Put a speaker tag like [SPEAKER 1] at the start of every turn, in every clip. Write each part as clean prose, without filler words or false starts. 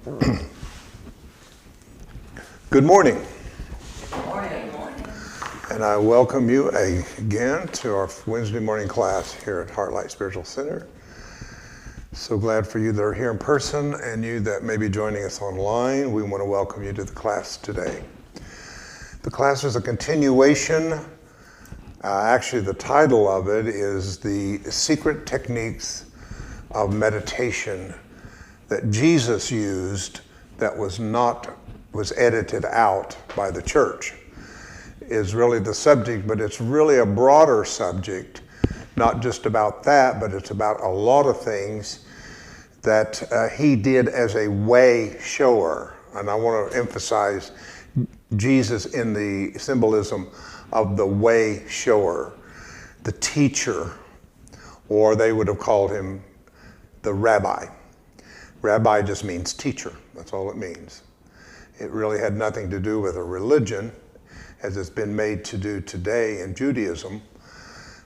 [SPEAKER 1] Good morning.
[SPEAKER 2] Good morning.
[SPEAKER 1] And I welcome you again to our Wednesday morning class here at HeartLight Spiritual Center. So glad for you that are here in person and you that may be joining us online. We want to welcome you to the class today. The class is a continuation. Actually, the title of it is The Secret Techniques of Meditation that Jesus used that was edited out by the church, is really the subject, but it's really a broader subject, not just about that, but it's about a lot of things that he did as a way shower. And I want to emphasize Jesus in the symbolism of the way shower, the teacher, or they would have called him the rabbi. Rabbi just means teacher, that's all it means. It really had nothing to do with a religion, as it's been made to do today in Judaism.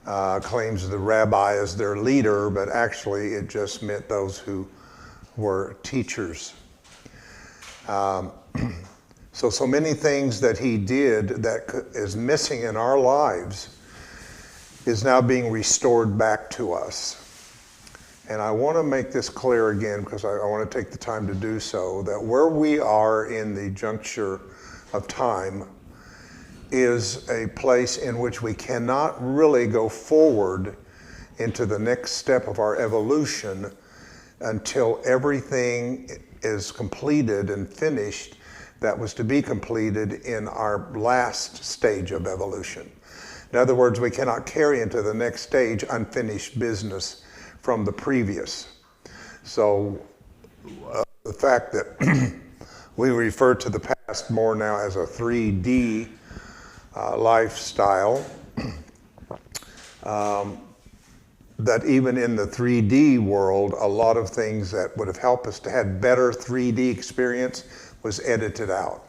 [SPEAKER 1] Claims the rabbi as their leader, but actually it just meant those who were teachers. So many things that he did that is missing in our lives is now being restored back to us. And I want to make this clear again, because I want to take the time to do so, that where we are in the juncture of time is a place in which we cannot really go forward into the next step of our evolution until everything is completed and finished that was to be completed in our last stage of evolution. In other words, we cannot carry into the next stage unfinished business from the previous. So the fact that we refer to the past more now as a 3D lifestyle, that even in the 3D world, a lot of things that would have helped us to have better 3D experience was edited out,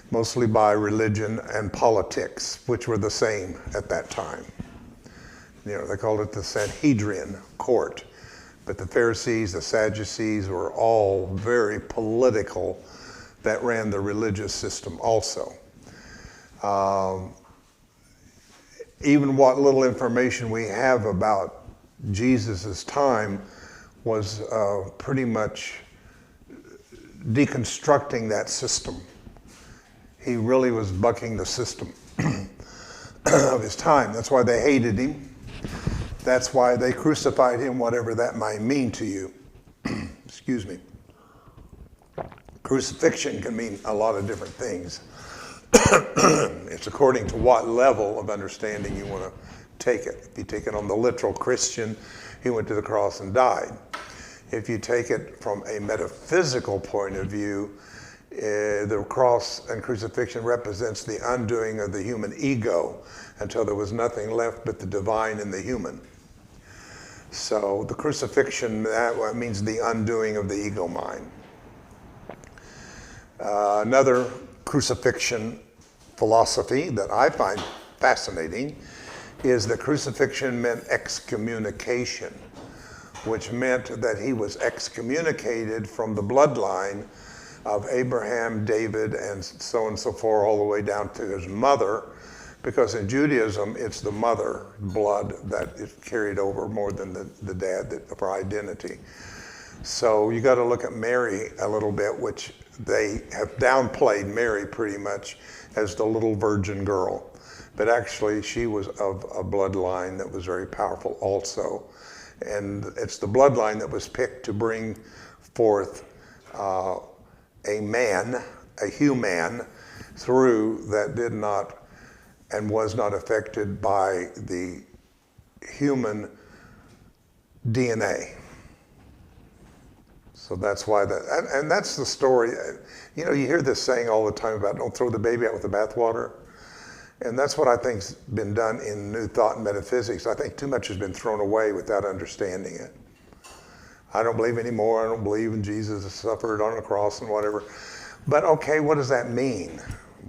[SPEAKER 1] mostly by religion and politics, which were the same at that time. You know, they called it the Sanhedrin court, but the Pharisees, the Sadducees were all very political that ran the religious system also. Even what little information we have about Jesus's time was pretty much deconstructing that system. He really was bucking the system of his time. That's why they hated him. That's why they crucified him, whatever that might mean to you. Excuse me. Crucifixion can mean a lot of different things. It's according to what level of understanding you want to take it. If you take it on the literal Christian, he went to the cross and died. If you take it from a metaphysical point of view, the cross and crucifixion represents the undoing of the human ego until there was nothing left but the divine and the human. So the crucifixion, that means the undoing of the ego mind. Another crucifixion philosophy that I find fascinating is that crucifixion meant excommunication, which meant that he was excommunicated from the bloodline of Abraham, David, and so on and so forth, all the way down to his mother, because in Judaism, it's the mother blood that is carried over more than the dad for identity. So you got to look at Mary a little bit, which they have downplayed Mary pretty much as the little virgin girl. But actually, she was of a bloodline that was very powerful also. And it's the bloodline that was picked to bring forth a man, a human, through that did not and was not affected by the human DNA. So that's why and that's the story. You know, you hear this saying all the time about don't throw the baby out with the bathwater. And that's what I think's been done in New Thought and metaphysics. I think too much has been thrown away without understanding it. I don't believe anymore. I don't believe in Jesus suffered on the cross and whatever. But okay, what does that mean?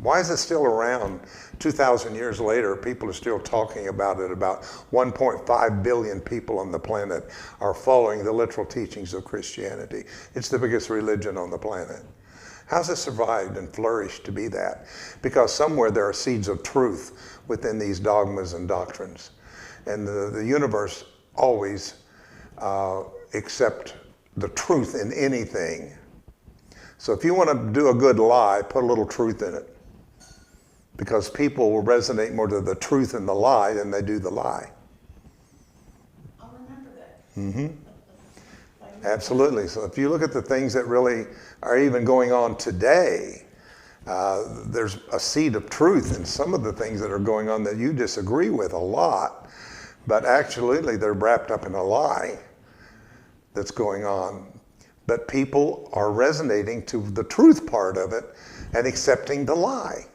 [SPEAKER 1] Why is it still around 2,000 years later? People are still talking about it. About 1.5 billion people on the planet are following the literal teachings of Christianity. It's the biggest religion on the planet. How's it survived and flourished to be that? Because somewhere there are seeds of truth within these dogmas and doctrines. And the universe always accepts the truth in anything. So if you want to do a good lie, put a little truth in it. Because people will resonate more to the truth in the lie than they do the lie.
[SPEAKER 2] I'll remember that.
[SPEAKER 1] Mm-hmm. Absolutely. So if you look at the things that really are even going on today, there's a seed of truth in some of the things that are going on that you disagree with a lot, but actually they're wrapped up in a lie that's going on. But people are resonating to the truth part of it and accepting the lie.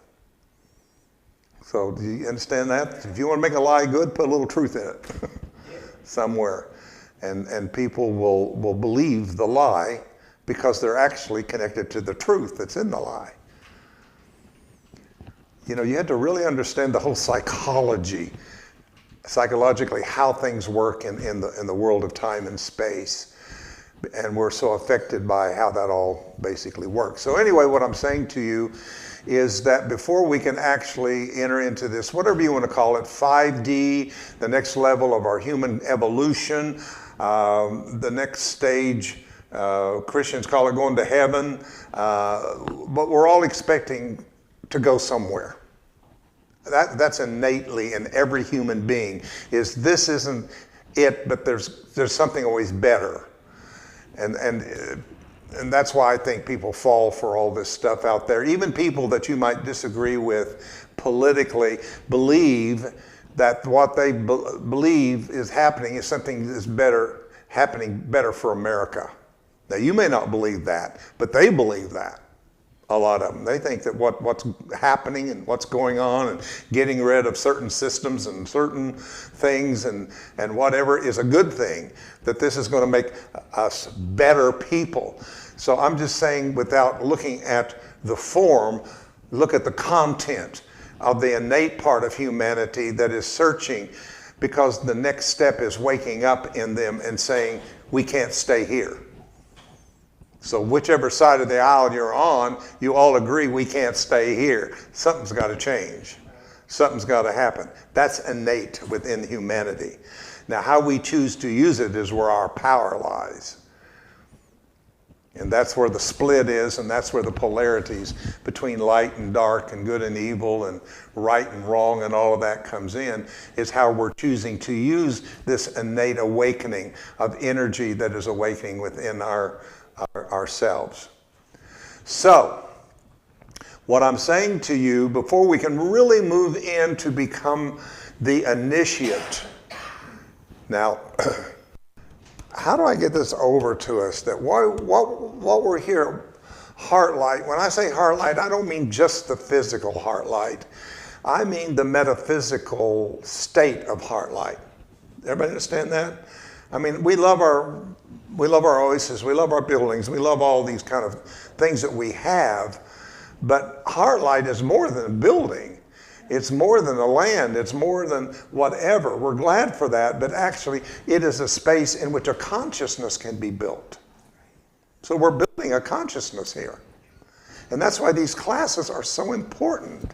[SPEAKER 1] So do you understand that? If you want to make a lie good, put a little truth in it somewhere. And people will believe the lie because they're actually connected to the truth that's in the lie. You know, you have to really understand the whole psychologically how things work in the world of time and space. And we're so affected by how that all basically works. So anyway, what I'm saying to you is that before we can actually enter into this, whatever you want to call it, 5D, the next level of our human evolution, the next stage, Christians call it going to heaven, but we're all expecting to go somewhere. That's innately in every human being, is this isn't it, but there's something always better. And that's why I think people fall for all this stuff out there. Even people that you might disagree with politically believe that what they believe is happening is something that's happening better for America. Now, you may not believe that, but they believe that. A lot of them. They think that what's happening and what's going on and getting rid of certain systems and certain things and whatever is a good thing, that this is going to make us better people. So I'm just saying, without looking at the form, look at the content of the innate part of humanity that is searching, because the next step is waking up in them and saying, we can't stay here. So whichever side of the aisle you're on, you all agree we can't stay here. Something's got to change. Something's got to happen. That's innate within humanity. Now, how we choose to use it is where our power lies. And that's where the split is, and that's where the polarities between light and dark and good and evil and right and wrong and all of that comes in, is how we're choosing to use this innate awakening of energy that is awakening within ourselves. So, what I'm saying to you, before we can really move in to become the initiate, now, how do I get this over to us? That what we're here, HeartLight, when I say HeartLight, I don't mean just the physical HeartLight. I mean the metaphysical state of HeartLight. Everybody understand that? I mean, we love our oasis, we love our buildings, we love all these kind of things that we have, but HeartLight is more than a building. It's more than a land, it's more than whatever. We're glad for that, but actually it is a space in which a consciousness can be built. So we're building a consciousness here. And that's why these classes are so important,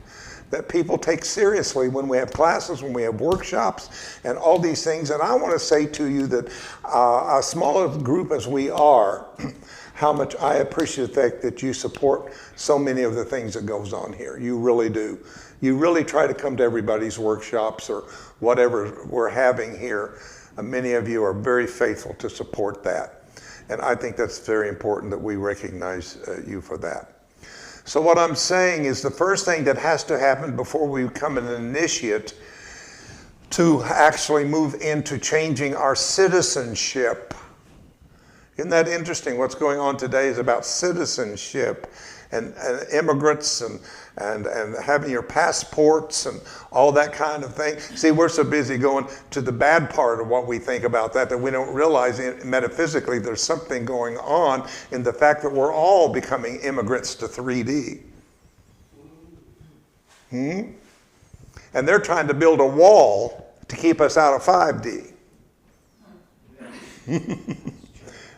[SPEAKER 1] that people take seriously when we have classes, when we have workshops, and all these things. And I want to say to you that a smaller group as we are, how much I appreciate the fact that you support so many of the things that goes on here. You really do. You really try to come to everybody's workshops or whatever we're having here. Many of you are very faithful to support that. And I think that's very important that we recognize you for that. So what I'm saying is the first thing that has to happen before we become an initiate to actually move into changing our citizenship. Isn't that interesting? What's going on today is about citizenship and immigrants and having your passports and all that kind of thing. See, we're so busy going to the bad part of what we think about that we don't realize metaphysically there's something going on in the fact that we're all becoming immigrants to 3D. And they're trying to build a wall to keep us out of 5D.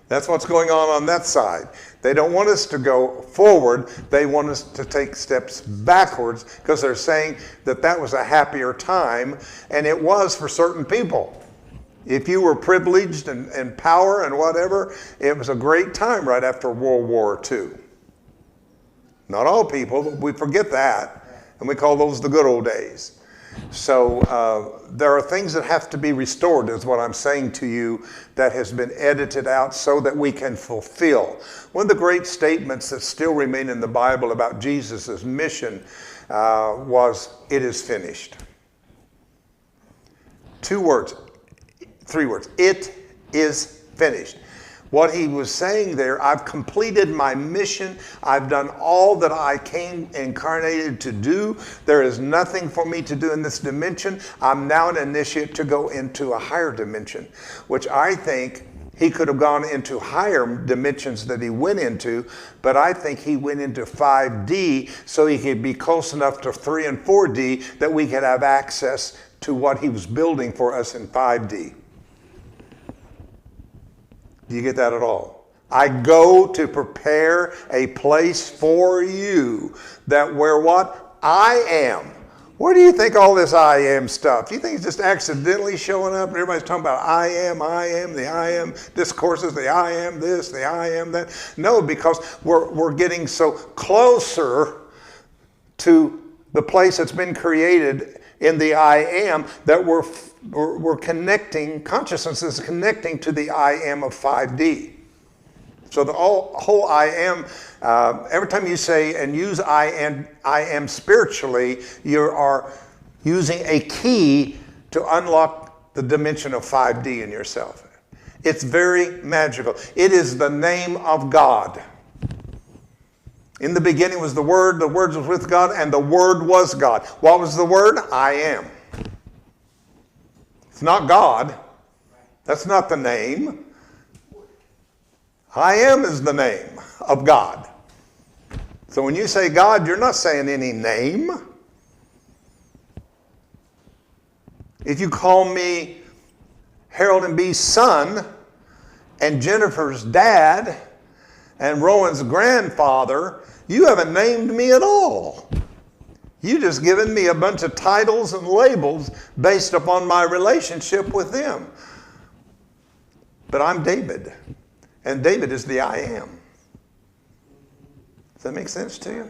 [SPEAKER 1] That's what's going on that side. They don't want us to go forward. They want us to take steps backwards because they're saying that that was a happier time, and it was for certain people. If you were privileged and power and whatever, it was a great time right after World War II. Not all people, but we forget that, and we call those the good old days. So there are things that have to be restored, is what I'm saying to you, that has been edited out so that we can fulfill. One of the great statements that still remain in the Bible about Jesus' mission was, "It is finished." 2 words, 3 words. It is finished. What he was saying there, I've completed my mission. I've done all that I came incarnated to do. There is nothing for me to do in this dimension. I'm now an initiate to go into a higher dimension, which I think he could have gone into higher dimensions that he went into, but I think he went into 5D so he could be close enough to 3 and 4D that we could have access to what he was building for us in 5D. Do you get that at all? I go to prepare a place for you that where what? I am. Where do you think all this I am stuff? Do you think it's just accidentally showing up and everybody's talking about I am, the I am discourses, the I am this, the I am that? No, because we're getting so closer to the place that's been created in the I am that we're connecting, consciousness is connecting to the I am of 5D. So the whole I am, every time you say and use I am spiritually, you are using a key to unlock the dimension of 5D in yourself. It's very magical. It is the name of God. In the beginning was the Word was with God, and the Word was God. What was the Word? I am. It's not God. That's not the name. I am is the name of God. So when you say God, you're not saying any name. If you call me Harold and B's son, and Jennifer's dad, and Rowan's grandfather, you haven't named me at all. You just given me a bunch of titles and labels based upon my relationship with them. But I'm David, and David is the I am. Does that make sense to you?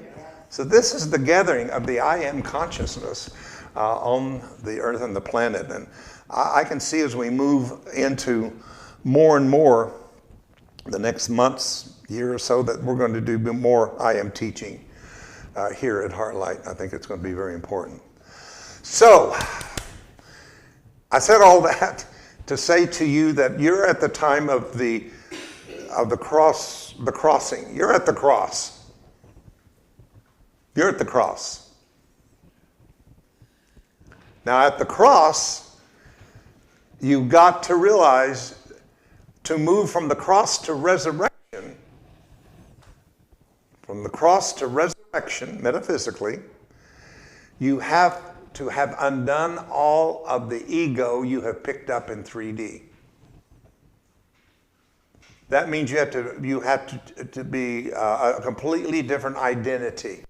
[SPEAKER 1] So this is the gathering of the I am consciousness on the earth and the planet. And I can see as we move into more and more the next months, year or so, that we're going to do more I am teaching here at HeartLight. I think it's going to be very important. So, I said all that to say to you that you're at the time of the crossing. You're at the cross. You're at the cross. Now, at the cross, you've got to realize to move from the cross to resurrection, from the cross to resurrection, metaphysically, you have to have undone all of the ego you have picked up in 3D. That means you have to be a completely different identity.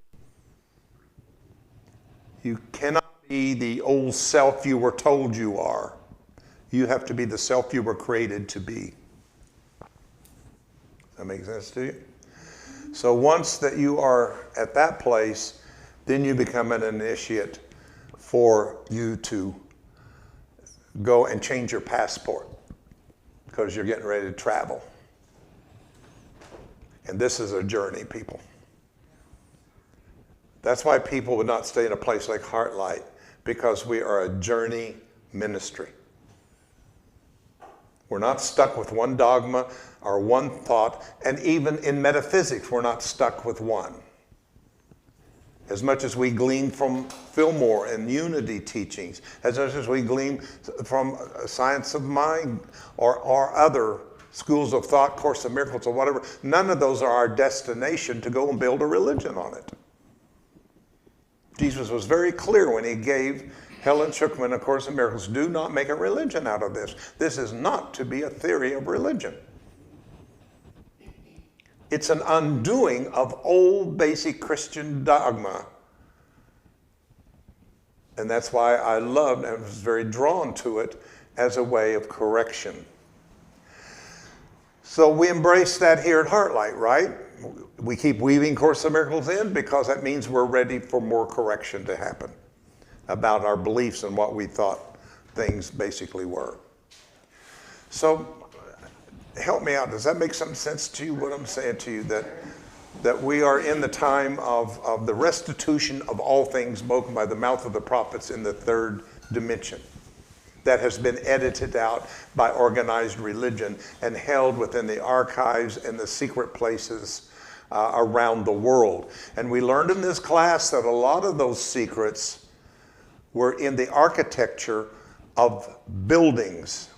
[SPEAKER 1] You cannot be the old self you were told you are. You have to be the self you were created to be. Does that make sense to you? So once that you are at that place, then you become an initiate for you to go and change your passport because you're getting ready to travel. And this is a journey, people. That's why people would not stay in a place like HeartLight, because we are a journey ministry. We're not stuck with one dogma or one thought, and even in metaphysics, we're not stuck with one. As much as we glean from Fillmore and unity teachings, as much as we glean from science of mind or other schools of thought, Course of Miracles or whatever, none of those are our destination to go and build a religion on it. Jesus was very clear when he gave Helen Schuckman A Course in Miracles, do not make a religion out of this. This is not to be a theory of religion. It's an undoing of old basic Christian dogma. And that's why I loved and was very drawn to it as a way of correction. So we embrace that here at HeartLight, right? We keep weaving Course in Miracles in because that means we're ready for more correction to happen about our beliefs and what we thought things basically were. So help me out. Does that make some sense to you, what I'm saying to you? That we are in the time of the restitution of all things spoken by the mouth of the prophets in the third dimension that has been edited out by organized religion and held within the archives and the secret places around the world. And we learned in this class that a lot of those secrets were in the architecture of buildings.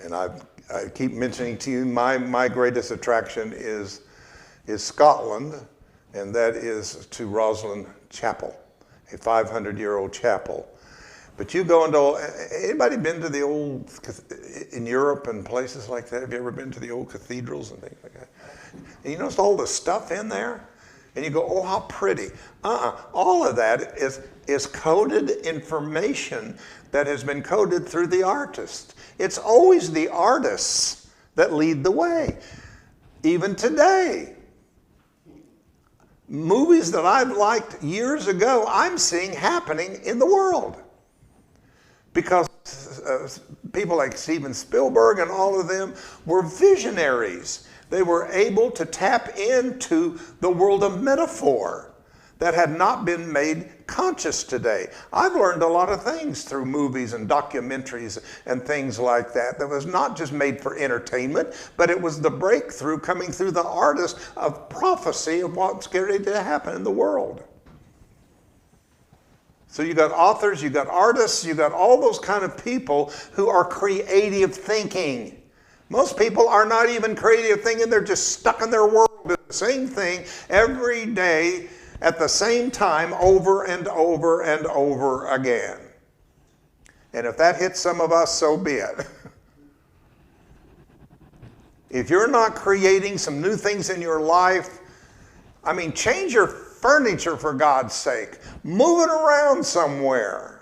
[SPEAKER 1] And I keep mentioning to you, my greatest attraction is Scotland, and that is to Roslin Chapel, a 500-year-old chapel. But you go into, anybody been to the old, in Europe and places like that? Have you ever been to the old cathedrals and things like that? And you notice all the stuff in there? And you go, oh, how pretty. All of that is coded information that has been coded through the artist. It's always the artists that lead the way. Even today, movies that I've liked years ago, I'm seeing happening in the world. Because people like Steven Spielberg and all of them were visionaries. They were able to tap into the world of metaphor that had not been made conscious today. I've learned a lot of things through movies and documentaries and things like that was not just made for entertainment, but it was the breakthrough coming through the artist of prophecy of what's getting ready to happen in the world. So you got authors, you got artists, you got all those kind of people who are creative thinking. Most people are not even creative thinking, they're just stuck in their world, doing the same thing every day at the same time over and over and over again. And if that hits some of us, so be it. If you're not creating some new things in your life, I mean, change your furniture for God's sake. Move it around somewhere.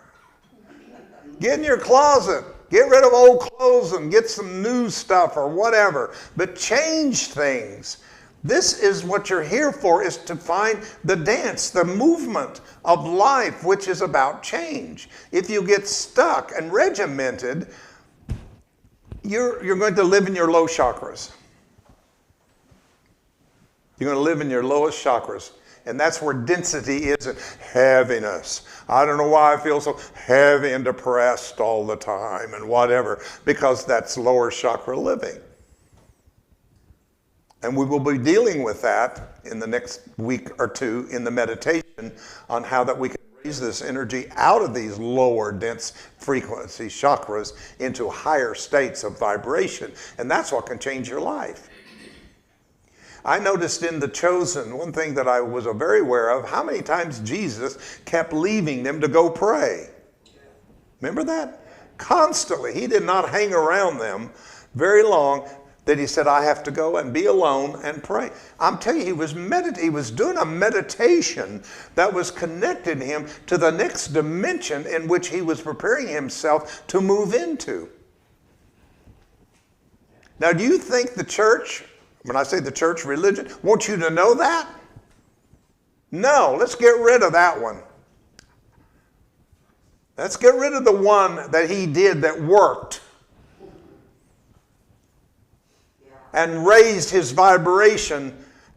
[SPEAKER 1] Get in your closet. Get rid of old clothes and get some new stuff or whatever. But change things. This is what you're here for, is to find the dance, the movement of life, which is about change. If you get stuck and regimented, you're going to live in your low chakras. You're going to live in your lowest chakras. And that's where density is, and heaviness. I don't know why I feel so heavy and depressed all the time and whatever, because that's lower chakra living. And we will be dealing with that in the next week or two in the meditation on how that we can raise this energy out of these lower dense frequency chakras into higher states of vibration. And that's what can change your life. I noticed in The Chosen, one thing that I was very aware of, how many times Jesus kept leaving them to go pray. Remember that? Constantly. He did not hang around them very long that he said, I have to go and be alone and pray. I'm telling you, he was doing a meditation that was connecting him to the next dimension in which he was preparing himself to move into. Now, do you think the church, when I say the church religion, want you to know that? No, let's get rid of that one. Let's get rid of the one that he did that worked and raised his vibration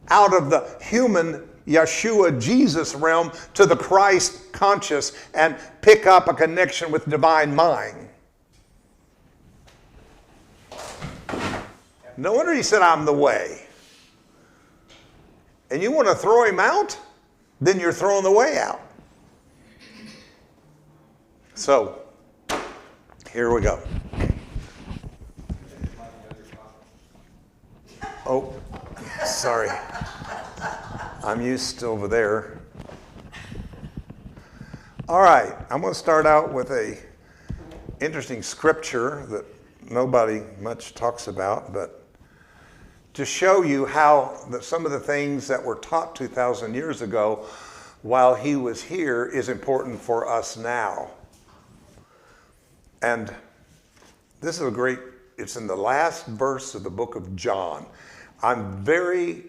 [SPEAKER 1] out of the human Yeshua Jesus realm to the Christ conscious and pick up a connection with divine mind. No wonder he said, I'm the way. And you want to throw him out? Then you're throwing the way out. So, here we go. Oh, sorry. I'm used to over there. All right, I'm going to start out with a interesting scripture that nobody much talks about, but to show you how some of the things that were taught 2,000 years ago while he was here is important for us now. And this is it's in the last verse of the book of John. I'm very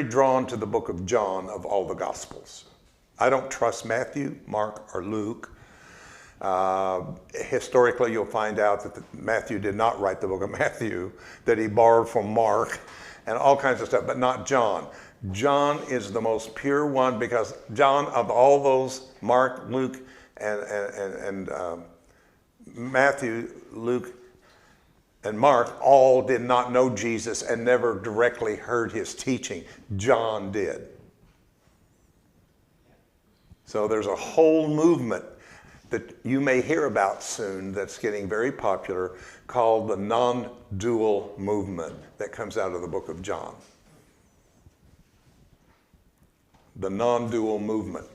[SPEAKER 1] drawn to the book of John of all the Gospels. I don't trust Matthew, Mark, or Luke. Historically, you'll find out that Matthew did not write the book of Matthew, that he borrowed from Mark and all kinds of stuff, but not John. John is the most pure one because John, of all those, Mark, Luke, and Matthew, Luke, and Mark all did not know Jesus and never directly heard his teaching. John did. So there's a whole movement that you may hear about soon that's getting very popular called the non-dual movement that comes out of the book of John. The non-dual movement.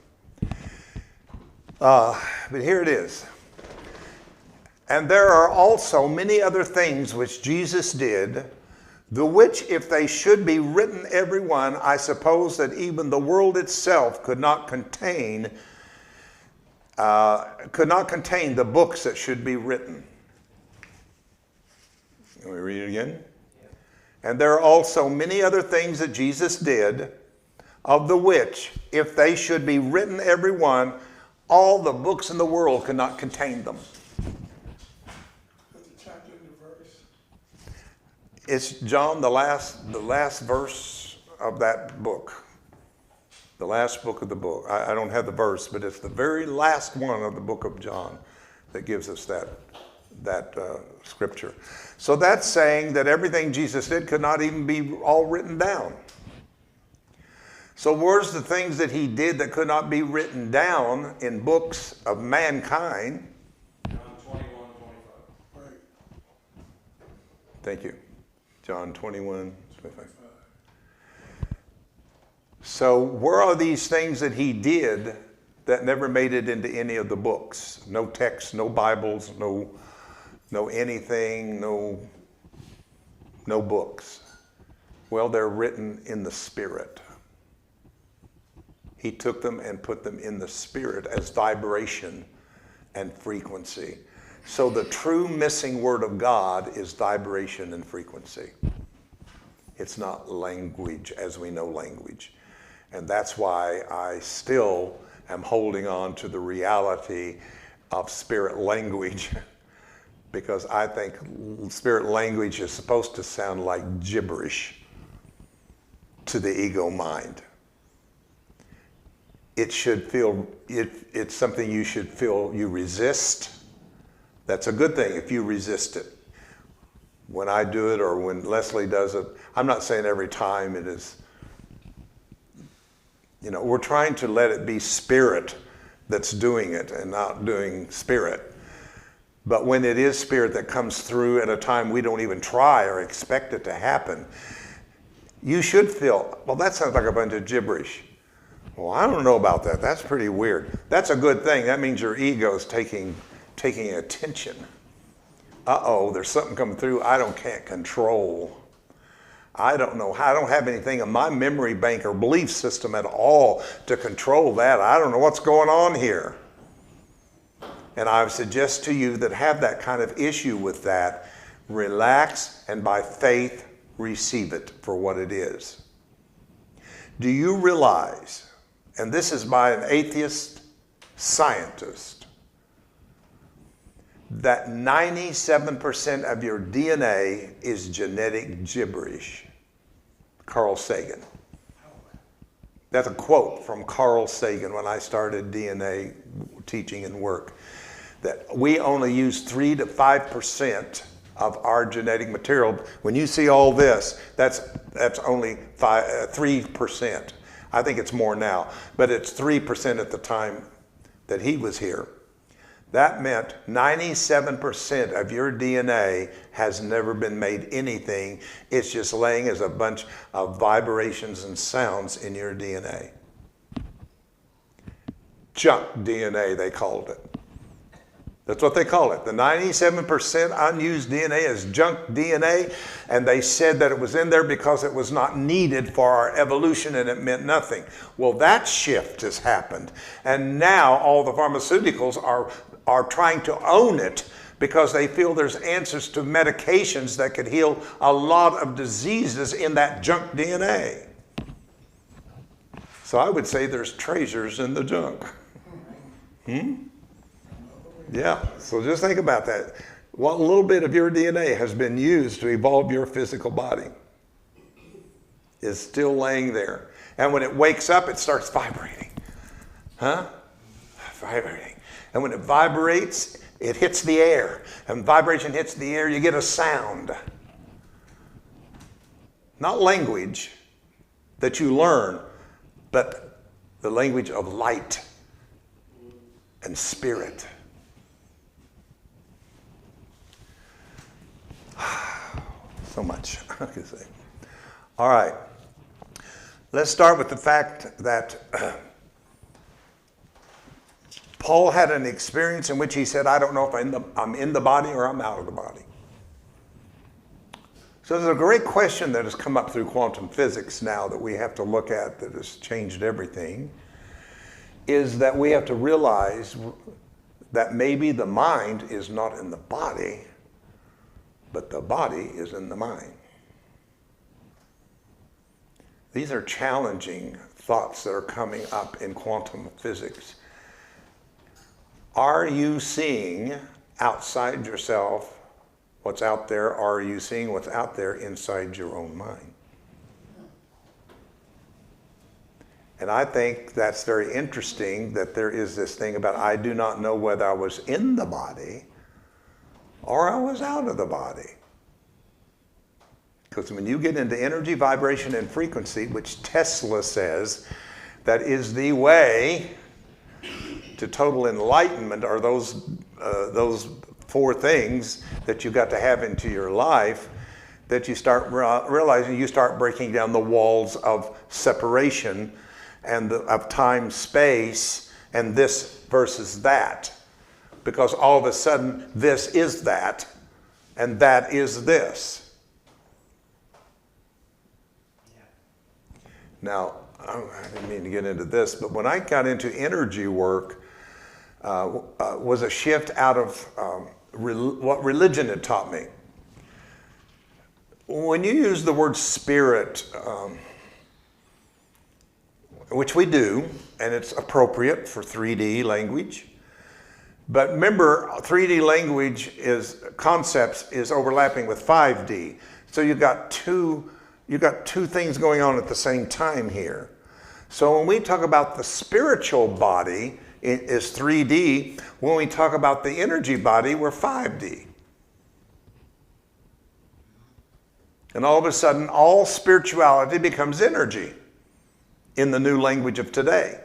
[SPEAKER 1] But here it is. And there are also many other things which Jesus did, the which if they should be written every one, I suppose that even the world itself could not contain the books that should be written. Can we read it again? And there are also many other things that Jesus did, of the which, if they should be written every one, all the books in the world could not contain them.
[SPEAKER 3] Chapter and the verse.
[SPEAKER 1] It's John, the last verse of that book. The last book of the book. I don't have the verse, but it's the very last one of the book of John that gives us that scripture. So that's saying that everything Jesus did could not even be all written down. So where's the things that he did that could not be written down in books of mankind?
[SPEAKER 3] John 21, 25. Right.
[SPEAKER 1] Thank you. John 21, 25. So where are these things that he did that never made it into any of the books? No texts, no Bibles, no anything, no books. Well, they're written in the Spirit. He took them and put them in the Spirit as vibration and frequency. So the true missing word of God is vibration and frequency. It's not language as we know language. And that's why I still am holding on to the reality of spirit language, because I think spirit language is supposed to sound like gibberish to the ego mind. It should feel, it's something you should feel you resist. That's a good thing if you resist it. When I do it or when Leslie does it, I'm not saying every time it is, we're trying to let it be spirit that's doing it and not doing spirit. But when it is spirit that comes through at a time we don't even try or expect it to happen, you should feel, well, that sounds like a bunch of gibberish. Well, I don't know about that. That's pretty weird. That's a good thing. That means your ego's taking attention. Uh-oh, there's something coming through can't control. I don't know. I don't have anything in my memory bank or belief system at all to control that. I don't know what's going on here. And I suggest to you that have that kind of issue with that, relax and by faith receive it for what it is. Do you realize, and this is by an atheist scientist, that 97% of your DNA is genetic gibberish? Carl Sagan. That's a quote from Carl Sagan when I started DNA teaching and work, that we only use 3 to 5% of our genetic material. When you see all this, that's only 3%. I think it's more now, but it's 3% at the time that he was here. That meant 97% of your DNA has never been made anything. It's just laying as a bunch of vibrations and sounds in your DNA. Junk DNA, they called it. That's what they call it. The 97% unused DNA is junk DNA, and they said that it was in there because it was not needed for our evolution and it meant nothing. Well, that shift has happened, and now all the pharmaceuticals are trying to own it because they feel there's answers to medications that could heal a lot of diseases in that junk DNA. So I would say there's treasures in the junk. Yeah, so just think about that. What little bit of your DNA has been used to evolve your physical body is still laying there. And when it wakes up, it starts vibrating. Vibrating. And when it vibrates, it hits the air. And vibration hits the air, you get a sound. Not language that you learn, but the language of light and spirit. So much I could say. All right. Let's start with the fact that Paul had an experience in which he said, I don't know if I'm in the body or I'm out of the body. So there's a great question that has come up through quantum physics now that we have to look at that has changed everything, is that we have to realize that maybe the mind is not in the body, but the body is in the mind. These are challenging thoughts that are coming up in quantum physics. Are you seeing outside yourself what's out there? Or are you seeing what's out there inside your own mind? And I think that's very interesting that there is this thing about I do not know whether I was in the body or I was out of the body. Because when you get into energy, vibration, and frequency, which Tesla says that is the way to total enlightenment, are those four things that you got to have into your life, that you start realizing, you start breaking down the walls of separation and of time, space, and this versus that. Because all of a sudden, this is that, and that is this. Yeah. Now, I didn't mean to get into this, but when I got into energy work, was a shift out of what religion had taught me. When you use the word spirit, which we do, and it's appropriate for 3D language, but remember, 3D language concepts is overlapping with 5D. So you got two things going on at the same time here. So when we talk about the spiritual body, it is 3D. When we talk about the energy body, we're 5D. And all of a sudden, all spirituality becomes energy in the new language of today.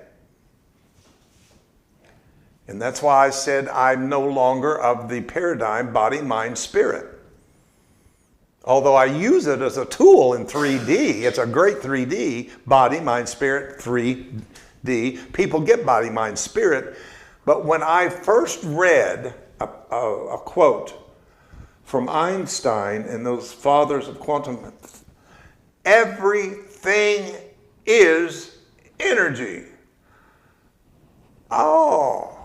[SPEAKER 1] And that's why I said I'm no longer of the paradigm body, mind, spirit. Although I use it as a tool in 3D, it's a great 3D, body, mind, spirit, 3D. People get body, mind, spirit. But when I first read a quote from Einstein and those fathers of quantum, everything is energy. Oh.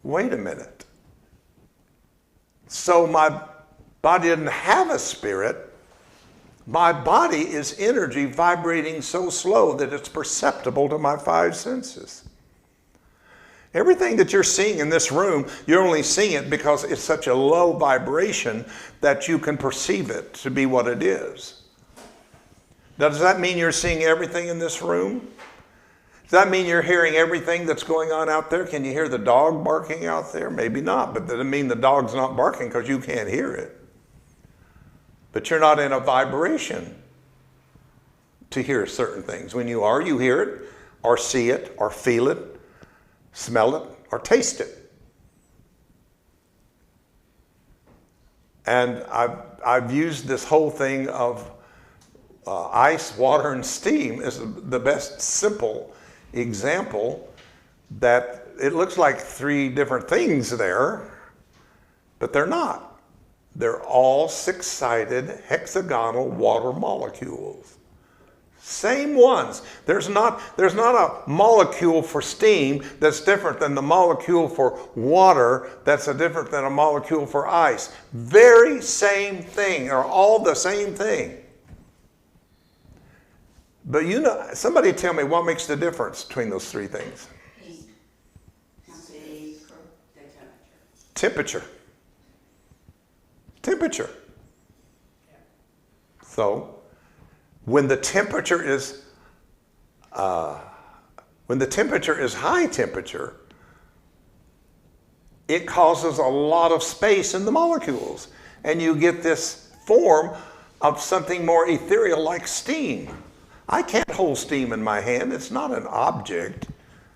[SPEAKER 1] Wait a minute. So my body didn't have a spirit. My body is energy vibrating so slow that it's perceptible to my five senses. Everything that you're seeing in this room, you're only seeing it because it's such a low vibration that you can perceive it to be what it is. Now, does that mean you're seeing everything in this room? Does that mean you're hearing everything that's going on out there? Can you hear the dog barking out there? Maybe not, but that doesn't mean the dog's not barking because you can't hear it. But you're not in a vibration to hear certain things. When you are, you hear it, or see it, or feel it, smell it, or taste it. And I've used this whole thing of ice, water, and steam as the best simple example that it looks like three different things there, but they're not. They're all six-sided hexagonal water molecules. Same ones. There's not a molecule for steam that's different than the molecule for water that's different than a molecule for ice. Very same thing, or all the same thing. But you know, somebody tell me what makes the difference between those three things?
[SPEAKER 2] Heat. Speed. The
[SPEAKER 1] Temperature. Temperature. So, when the temperature is high temperature, it causes a lot of space in the molecules, and you get this form of something more ethereal like steam. I can't hold steam in my hand. It's not an object.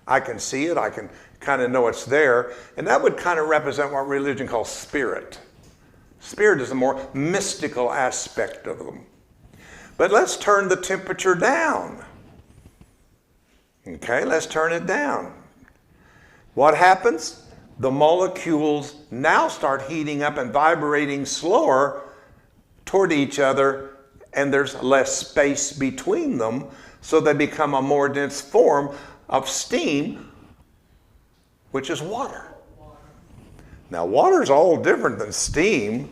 [SPEAKER 1] I can see it. I can kind of know it's there, and that would kind of represent what religion calls spirit. Spirit is a more mystical aspect of them. But let's turn the temperature down. Okay, let's turn it down. What happens? The molecules now start heating up and vibrating slower toward each other, and there's less space between them, so they become a more dense form of steam, which is water. Now, water's all different than steam,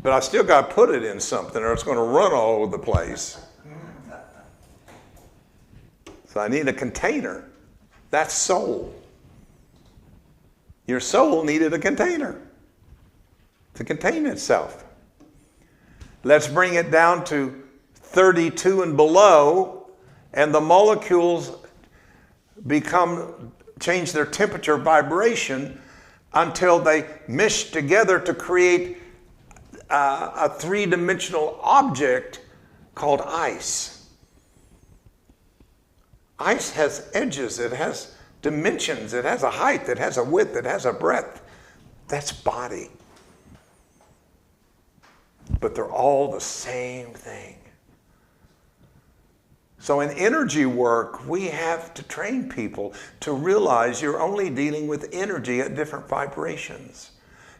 [SPEAKER 1] but I still got to put it in something or it's going to run all over the place. So I need a container. That's soul. Your soul needed a container to contain itself. Let's bring it down to 32 and below, and the molecules change their temperature vibration until they mesh together to create a three-dimensional object called ice. Ice has edges, it has dimensions, it has a height, it has a width, it has a breadth. That's body. But they're all the same thing. So in energy work, we have to train people to realize you're only dealing with energy at different vibrations.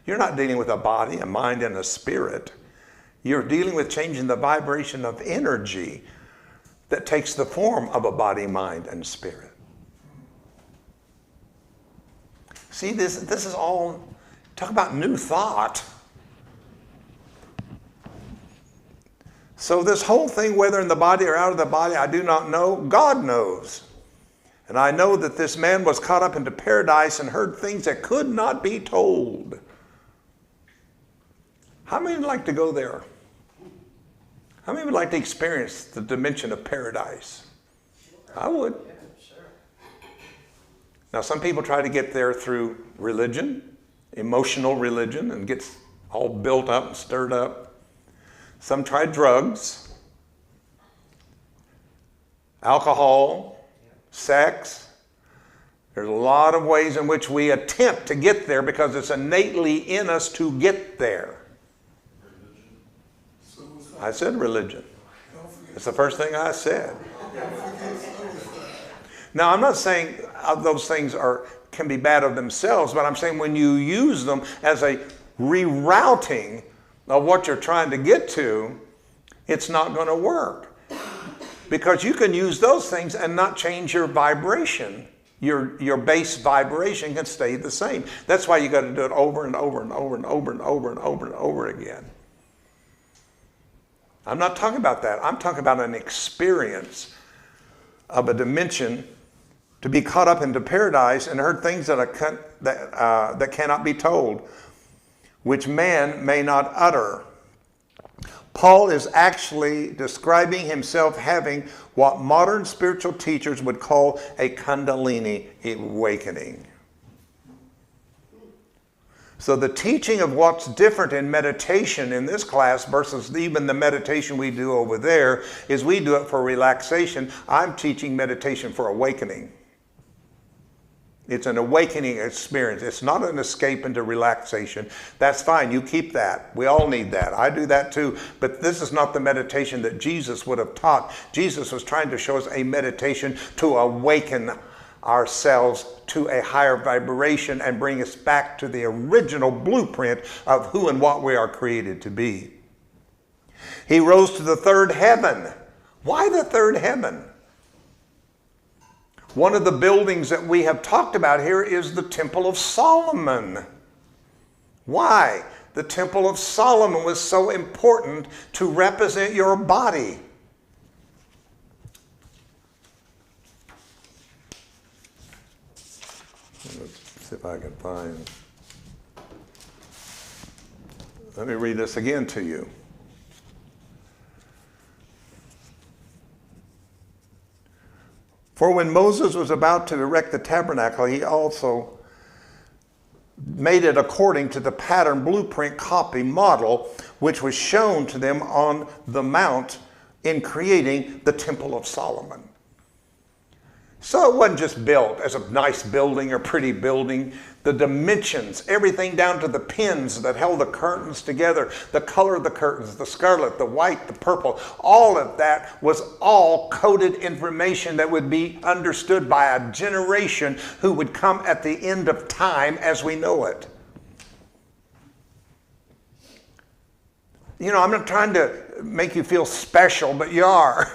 [SPEAKER 1] You're not dealing with a body, a mind, and a spirit. You're dealing with changing the vibration of energy that takes the form of a body, mind, and spirit. See, this is all, talk about new thought. So this whole thing, whether in the body or out of the body, I do not know. God knows. And I know that this man was caught up into paradise and heard things that could not be told. How many would like to go there? How many would like to experience the dimension of paradise? I would. Now, some people try to get there through religion, emotional religion, and gets all built up and stirred up. Some try drugs, alcohol, sex. There's a lot of ways in which we attempt to get there because it's innately in us to get there. I said religion. It's the first thing I said. Now, I'm not saying those things can be bad of themselves, but I'm saying when you use them as a rerouting of what you're trying to get to, it's not going to work. Because you can use those things and not change your vibration. Your base vibration can stay the same. That's why you got to do it over and over and over and over and over and over and over again. I'm not talking about that. I'm talking about an experience of a dimension to be caught up into paradise and heard things that cannot be told, which man may not utter. Paul is actually describing himself having what modern spiritual teachers would call a Kundalini awakening. So the teaching of what's different in meditation in this class versus even the meditation we do over there is we do it for relaxation. I'm teaching meditation for awakening. It's an awakening experience. It's not an escape into relaxation. That's fine. You keep that. We all need that. I do that too. But this is not the meditation that Jesus would have taught. Jesus was trying to show us a meditation to awaken ourselves to a higher vibration and bring us back to the original blueprint of who and what we are created to be. He rose to the third heaven. Why the third heaven? One of the buildings that we have talked about here is the Temple of Solomon. Why? The Temple of Solomon was so important to represent your body. Let's see if I can find. Let me read this again to you. For when Moses was about to erect the tabernacle, he also made it according to the pattern, blueprint, copy, model, which was shown to them on the mount in creating the Temple of Solomon. So it wasn't just built as a nice building or pretty building. The dimensions, everything down to the pins that held the curtains together, the color of the curtains, the scarlet, the white, the purple, all of that was all coded information that would be understood by a generation who would come at the end of time as we know it. You know, I'm not trying to make you feel special, but you are.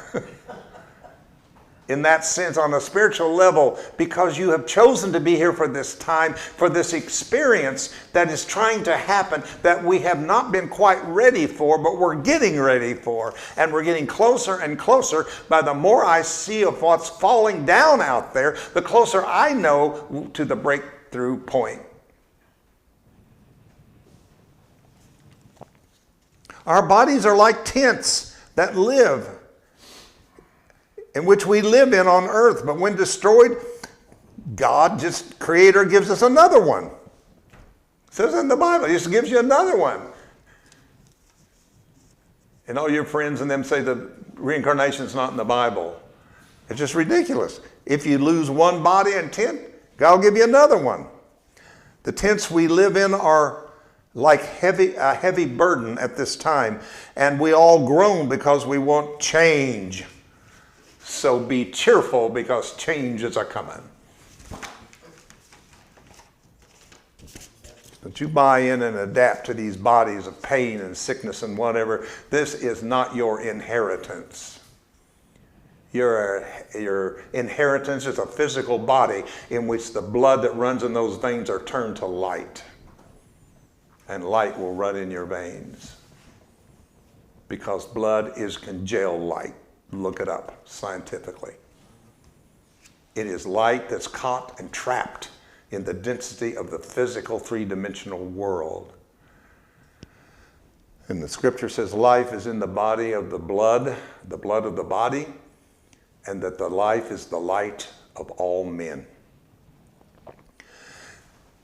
[SPEAKER 1] In that sense, on a spiritual level, because you have chosen to be here for this time, for this experience that is trying to happen, that we have not been quite ready for, but we're getting ready for. And we're getting closer and closer. By the more I see of what's falling down out there, the closer I know to the breakthrough point. Our bodies are like tents that live, in which we live in on earth. But when destroyed, God, just Creator, gives us another one. It says in the Bible, He just gives you another one. And all your friends and them say the reincarnation is not in the Bible. It's just ridiculous. If you lose one body and tent, God will give you another one. The tents we live in are like a heavy burden at this time. And we all groan because we want change. So be cheerful because change is a-coming. But you buy in and adapt to these bodies of pain and sickness and whatever. This is not your inheritance. Your inheritance is a physical body in which the blood that runs in those veins are turned to light. And light will run in your veins. Because blood is congealed light. Look it up scientifically. It is light that's caught and trapped in the density of the physical three-dimensional world. And the scripture says life is in the body of the blood of the body, and that the life is the light of all men.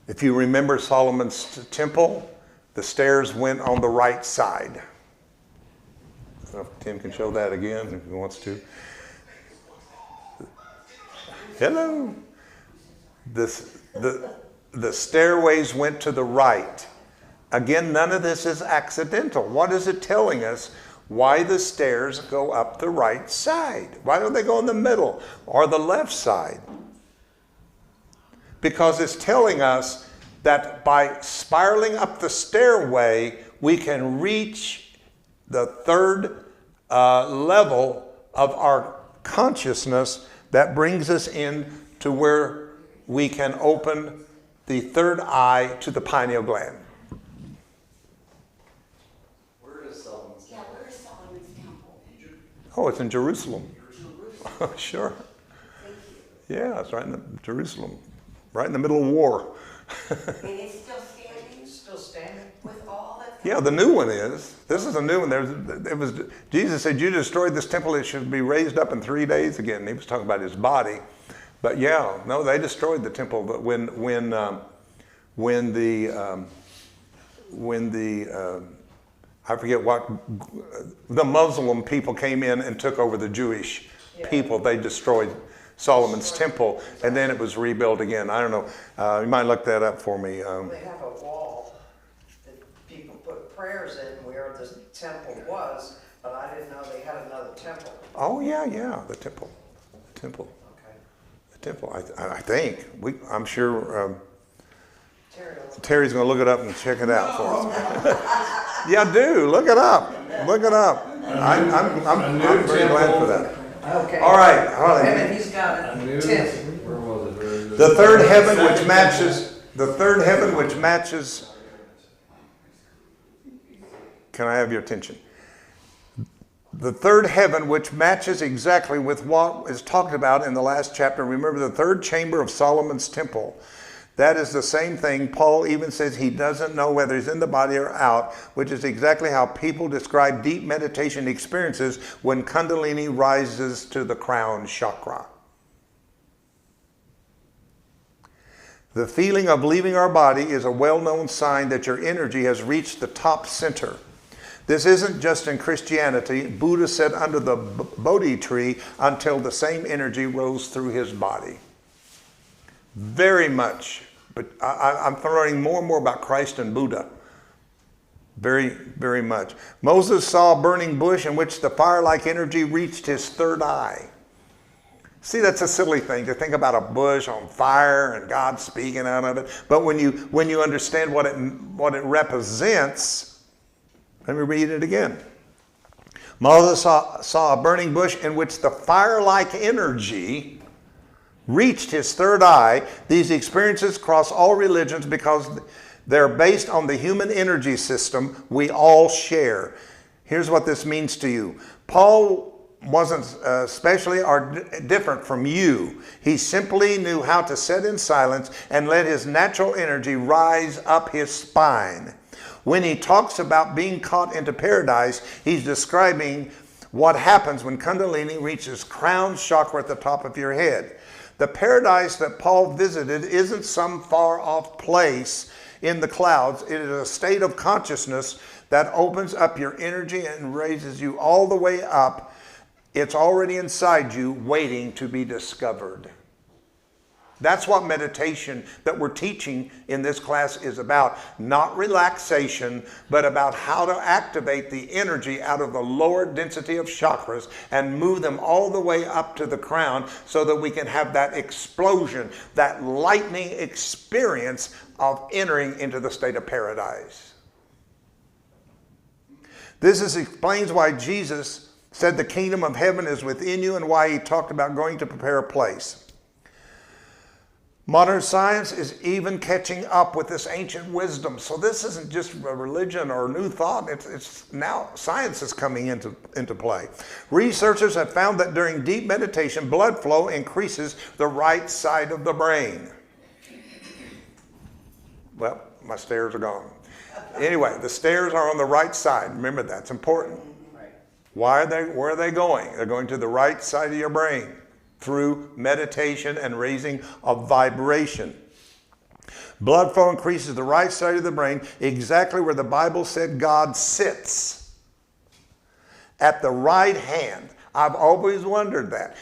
[SPEAKER 1] If you remember Solomon's temple, the stairs went on the right side. I don't know if Tim can show that again if he wants to. Hello. The stairways went to the right. Again, none of this is accidental. What is it telling us? Why the stairs go up the right side? Why don't they go in the middle or the left side? Because it's telling us that by spiraling up the stairway, we can reach the third level of our consciousness that brings us in to where we can open the third eye to the pineal gland.
[SPEAKER 2] Where is Solomon's temple?
[SPEAKER 1] Oh, it's in Jerusalem.
[SPEAKER 2] Jerusalem.
[SPEAKER 1] Sure.
[SPEAKER 2] Thank you.
[SPEAKER 1] Yeah, it's right in Jerusalem. Right in the middle of war.
[SPEAKER 2] And it's still standing?
[SPEAKER 4] It's still standing?
[SPEAKER 2] With all that?
[SPEAKER 1] Yeah, the new one is. This is a new one. Jesus said, you destroyed this temple, it should be raised up in 3 days again. And he was talking about his body. But yeah, no, they destroyed the temple. But when the when the I forget what the Muslim people came in and took over the Jewish people. They destroyed Solomon's temple, and then it was rebuilt again. I don't know. You might look that up for me.
[SPEAKER 4] They have a wall that people put prayers in where the temple was, but I didn't know they had another temple.
[SPEAKER 1] Oh yeah, the temple,
[SPEAKER 4] Okay.
[SPEAKER 1] the temple. I think I'm sure.
[SPEAKER 4] Terry,
[SPEAKER 1] Terry's going to look it up and check it out for us. Yeah, do look it up. Look it up. I'm very glad for that.
[SPEAKER 4] okay.
[SPEAKER 1] All right.
[SPEAKER 4] And he's got a tent.
[SPEAKER 3] Where was it?
[SPEAKER 1] The third heaven which matches. The third heaven which matches. Can I have your attention? The third heaven which matches exactly with what is talked about in the last chapter. Remember the third chamber of Solomon's temple. That is the same thing. Paul even says he doesn't know whether he's in the body or out, which is exactly how people describe deep meditation experiences when Kundalini rises to the crown chakra. The feeling of leaving our body is a well-known sign that your energy has reached the top center. This isn't just in Christianity. Buddha sat under the Bodhi tree until the same energy rose through his body. Very much. But I'm learning more and more about Christ and Buddha. Very, very much. Moses saw a burning bush in which the fire-like energy reached his third eye. See, that's a silly thing to think about a bush on fire and God speaking out of it. But when you understand what it represents, let me read it again. Moses saw a burning bush in which the fire-like energy reached his third eye. These experiences cross all religions because they're based on the human energy system we all share. Here's what this means to you. Paul wasn't specially or different from you. He simply knew how to sit in silence and let his natural energy rise up his spine. When he talks about being caught into paradise, he's describing what happens when Kundalini reaches crown chakra at the top of your head. The paradise that Paul visited isn't some far off place in the clouds. It is a state of consciousness that opens up your energy and raises you all the way up. It's already inside you, waiting to be discovered. That's what meditation that we're teaching in this class is about. Not relaxation, but about how to activate the energy out of the lower density of chakras and move them all the way up to the crown so that we can have that explosion, that lightning experience of entering into the state of paradise. This explains why Jesus said the kingdom of heaven is within you and why he talked about going to prepare a place. Modern science is even catching up with this ancient wisdom. So this isn't just a religion or a new thought. It's now science is coming into play. Researchers have found that during deep meditation, blood flow increases the right side of the brain. Well, my stairs are gone. Anyway, the stairs are on the right side. Remember, that's important. Where are they going? They're going to the right side of your brain through meditation and raising of vibration. Blood flow increases the right side of the brain, exactly where the Bible said God sits. At the right hand. I've always wondered that.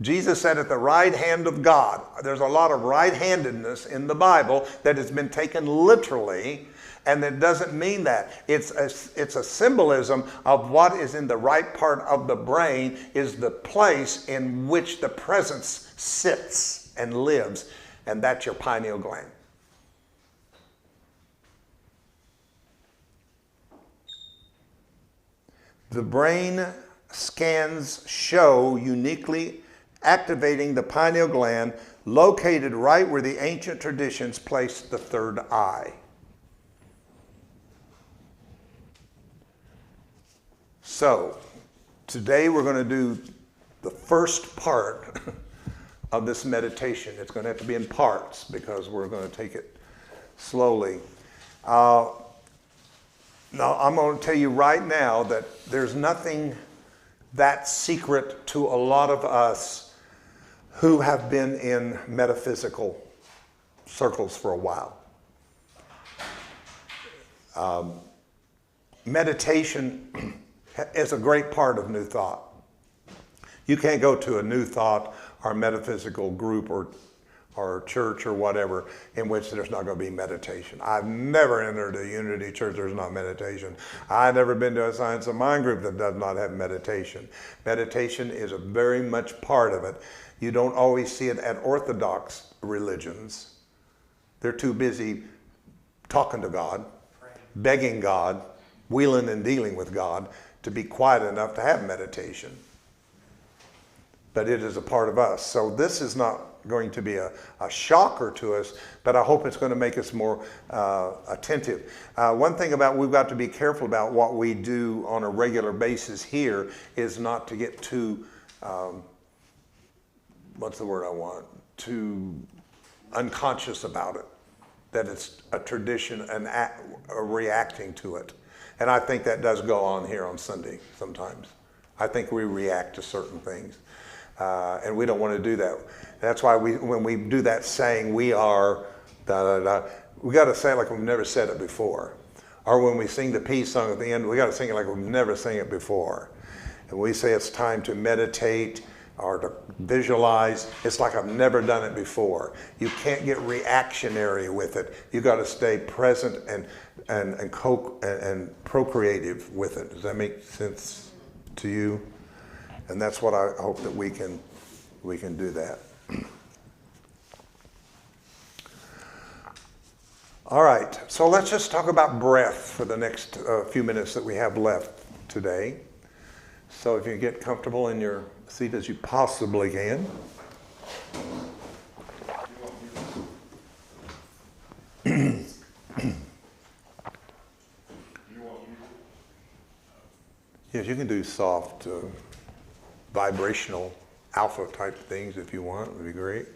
[SPEAKER 1] Jesus said at the right hand of God. There's a lot of right-handedness in the Bible that has been taken literally, and that doesn't mean that. It's a symbolism of what is in the right part of the brain is the place in which the presence sits and lives, and that's your pineal gland. The brain scans show uniquely activating the pineal gland located right where the ancient traditions placed the third eye. So, today we're going to do the first part of this meditation. It's going to have to be in parts because we're going to take it slowly. Now, I'm going to tell you right now that there's nothing that secret to a lot of us who have been in metaphysical circles for a while. Meditation is a great part of New Thought. You can't go to a New Thought or metaphysical group or church or whatever in which there's not going to be meditation. I've never entered a Unity church there's not meditation. I've never been to a Science of Mind group that does not have meditation. Meditation is a very much part of it. You don't always see it at Orthodox religions. They're too busy talking to God, begging God, wheeling and dealing with God to be quiet enough to have meditation. But it is a part of us. So this is not going to be a shocker to us, but I hope it's going to make us more attentive. One thing about we've got to be careful about what we do on a regular basis here is not to get too, what's the word I want, too unconscious about it, that it's a tradition and reacting to it. And I think that does go on here on Sunday sometimes. I think we react to certain things. And we don't want to do that. That's why when we do that saying, we are da da da, we got to say it like we've never said it before. Or when we sing the peace song at the end, we got to sing it like we've never sang it before. And we say it's time to meditate or to visualize. It's like I've never done it before. You can't get reactionary with it. You got to stay present and procreative with it. Does that make sense to you? And that's what I hope that we can do that. All right, so let's just talk about breath for the next few minutes that we have left today. So if you get comfortable in your seat as you possibly can. Yes, you can do soft, vibrational alpha type things if you want. It would be great.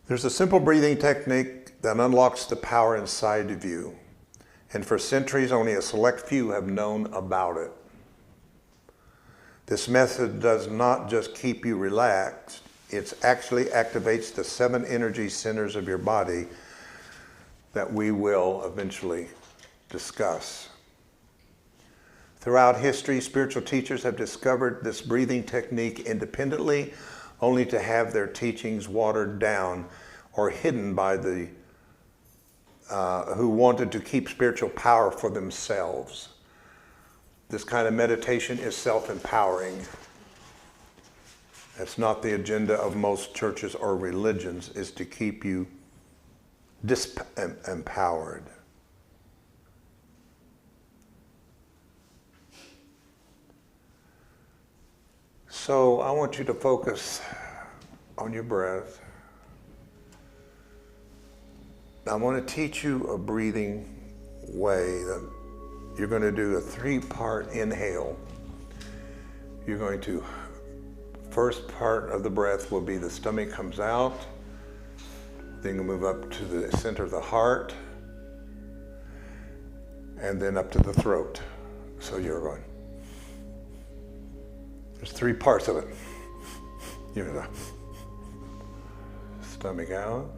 [SPEAKER 1] There's a simple breathing technique that unlocks the power inside of you. And for centuries, only a select few have known about it. This method does not just keep you relaxed, it actually activates the 7 energy centers of your body that we will eventually discuss. Throughout history, spiritual teachers have discovered this breathing technique independently, only to have their teachings watered down or hidden by the who wanted to keep spiritual power for themselves. This kind of meditation is self-empowering. That's not the agenda of most churches or religions, is to keep you disempowered. So I want you to focus on your breath. I want to teach you a breathing way that you're going to do a 3-part inhale. You're going to, first part of the breath will be the stomach comes out, then you'll move up to the center of the heart, and then up to the throat. So you're going. There's 3 parts of it. You're the stomach out,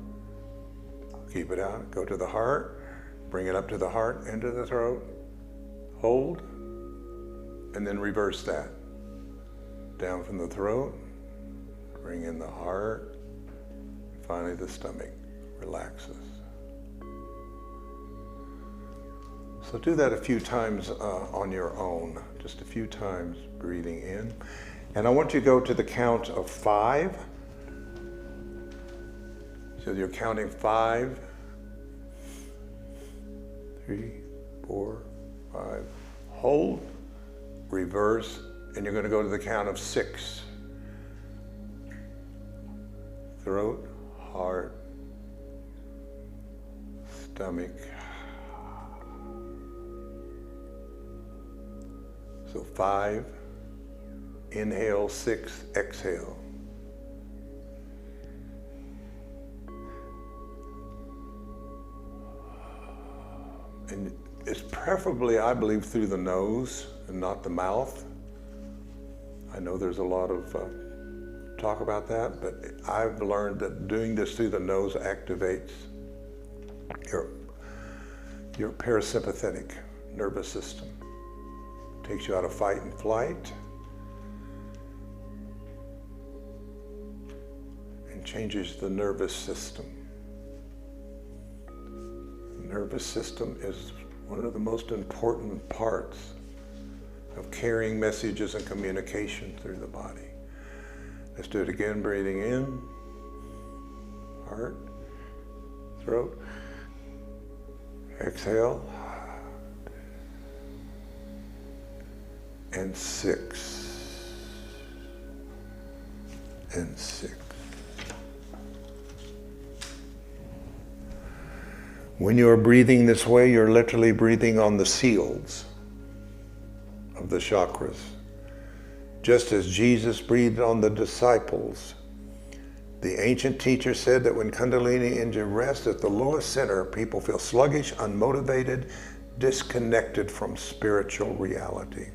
[SPEAKER 1] keep it out, go to the heart, bring it up to the heart, into the throat, hold, and then reverse that. Down from the throat, bring in the heart, finally the stomach relaxes. So do that a few times on your own, just a few times breathing in. And I want you to go to the count of 5. So you're counting 5, 3, 4, 5. Hold, reverse, and you're going to go to the count of 6. Throat, heart, stomach. So 5, inhale, 6, exhale. And it's preferably, I believe, through the nose and not the mouth. I know there's a lot of talk about that, but I've learned that doing this through the nose activates your parasympathetic nervous system. Takes you out of fight and flight and changes the nervous system. The nervous system is one of the most important parts of carrying messages and communication through the body. Let's do it again, breathing in, heart, throat, exhale, and 6, and 6. When you are breathing this way, you're literally breathing on the seals of the chakras. Just as Jesus breathed on the disciples, the ancient teacher said that when Kundalini engine rests at the lowest center, people feel sluggish, unmotivated, disconnected from spiritual reality.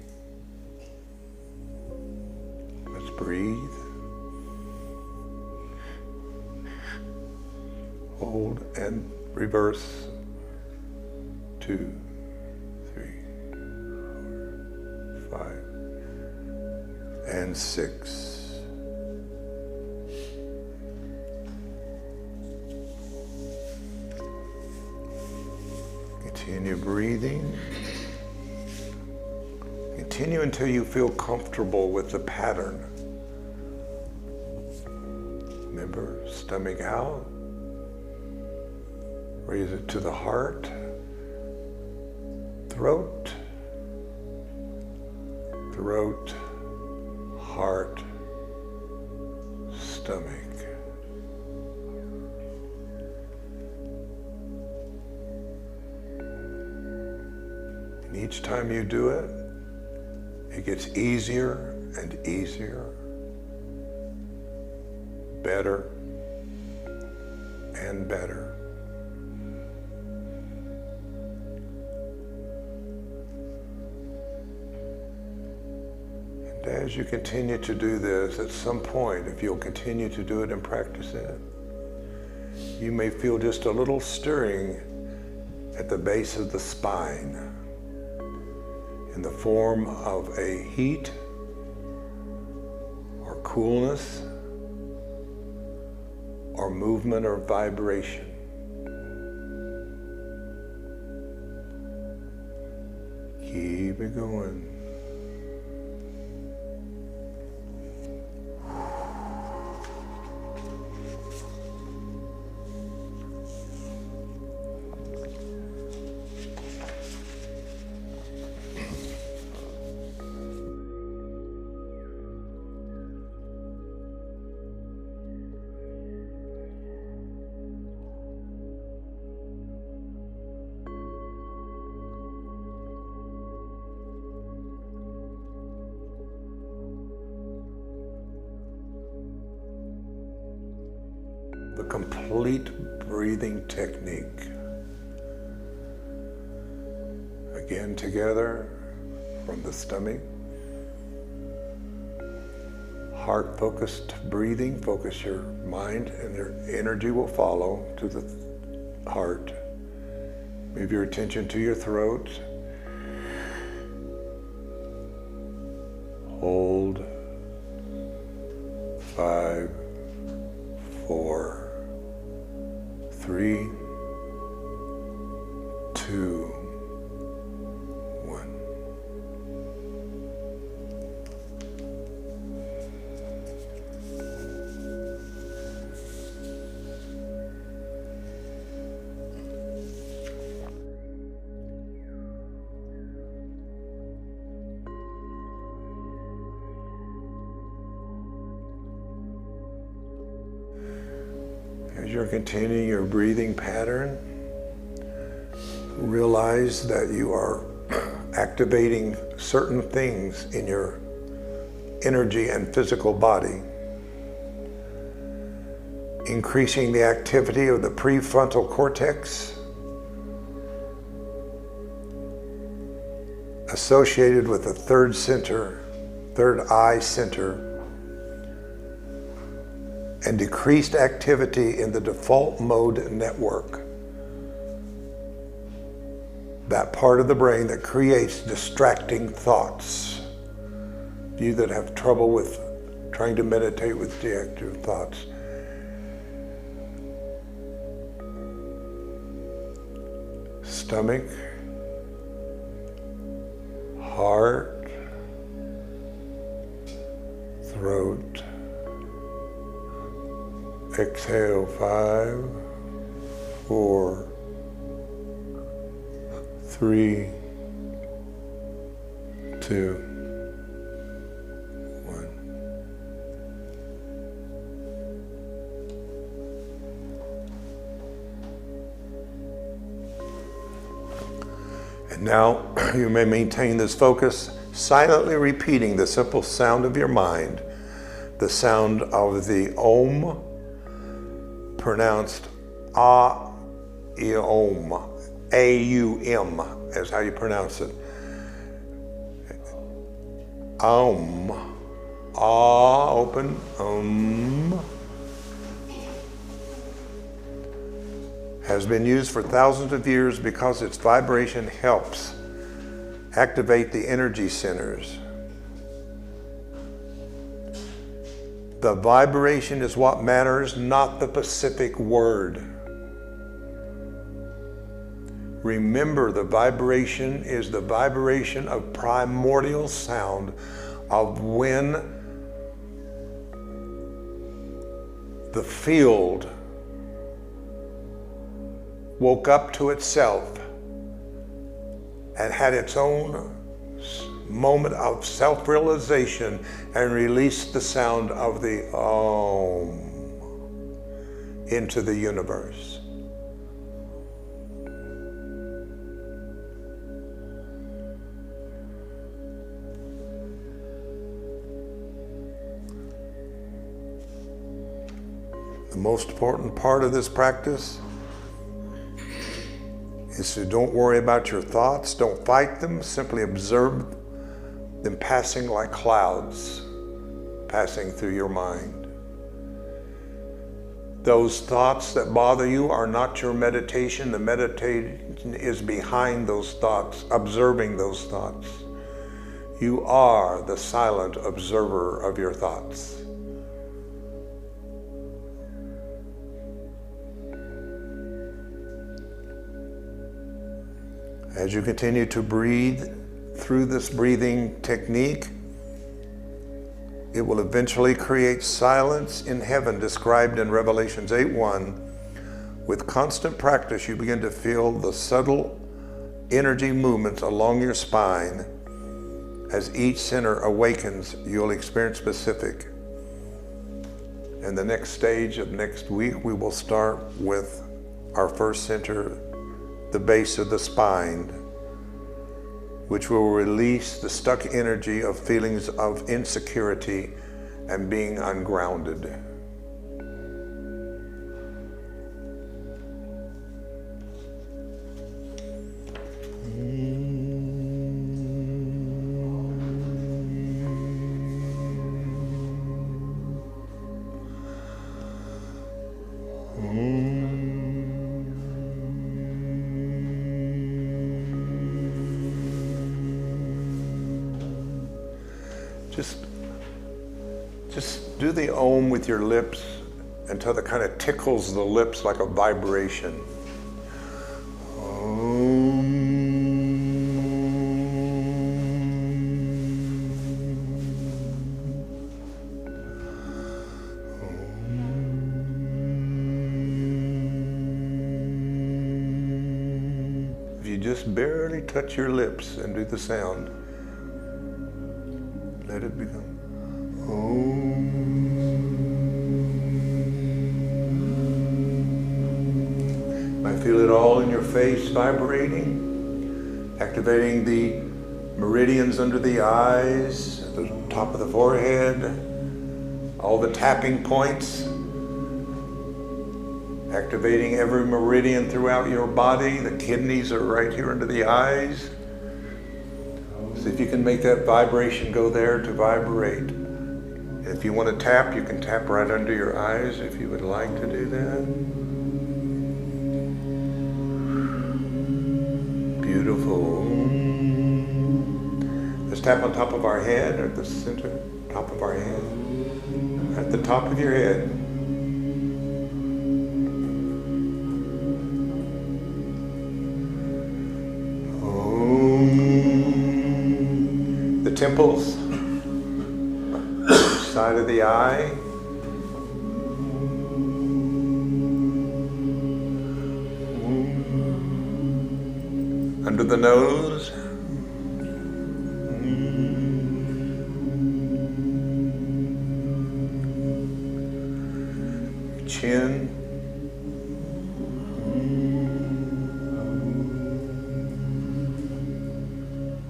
[SPEAKER 1] Let's breathe. Hold and reverse. 2, 3, 4, 5, and 6. Continue breathing. Continue until you feel comfortable with the pattern. Remember, stomach out. Raise it to the heart, throat, throat, heart, stomach. And each time you do it, it gets easier and easier, better and better. As you continue to do this, at some point, if you'll continue to do it and practice it, you may feel just a little stirring at the base of the spine in the form of a heat or coolness or movement or vibration. Keep it going. The complete breathing technique. Again, together from the stomach. Heart-focused breathing. Focus your mind and your energy will follow to the heart. Move your attention to your throat. Hold. 5, 4, 3, 2, 1. As you're continuing your breathing pattern, realize that you are activating certain things in your energy and physical body, increasing the activity of the prefrontal cortex associated with the third eye center, and decreased activity in the default mode network that part of the brain that creates distracting thoughts. You that have trouble with trying to meditate with distracting thoughts. Stomach, heart, throat. Exhale, 5, 4, 3, 2, 1. And now you may maintain this focus, silently repeating the simple sound of your mind, the sound of the Om, pronounced A-I-O-M, A-U-M, is how you pronounce it. Om, Ah, open, has been used for thousands of years because its vibration helps activate the energy centers. The vibration is what matters, not the specific word. Remember, the vibration is the vibration of primordial sound of when the field woke up to itself and had its own moment of self-realization and released the sound of the Om into the universe. The most important part of this practice is to don't worry about your thoughts, don't fight them, simply observe them passing like clouds, passing through your mind. Those thoughts that bother you are not your meditation. The meditation is behind those thoughts, observing those thoughts. You are the silent observer of your thoughts. As you continue to breathe through this breathing technique, it will eventually create silence in heaven, described in Revelations 8:1. With constant practice, you begin to feel the subtle energy movements along your spine. As each center awakens, you'll experience specific. And the next stage of next week, we will start with our first center, the base of the spine, which will release the stuck energy of feelings of insecurity and being ungrounded. Just do the Om with your lips until it kind of tickles the lips like a vibration. If you just barely touch your lips and do the sound, let it become Om. You might feel it all in your face vibrating, activating the meridians under the eyes, at the top of the forehead, all the tapping points, activating every meridian throughout your body. The kidneys are right here under the eyes. So if you can make that vibration go there to vibrate. If you want to tap, you can tap right under your eyes if you would like to do that. Beautiful. Beautiful. Let's tap on top of our head, or at the center, top of our head. At the top of your head. The temples, side of the eye. Under the nose. Chin.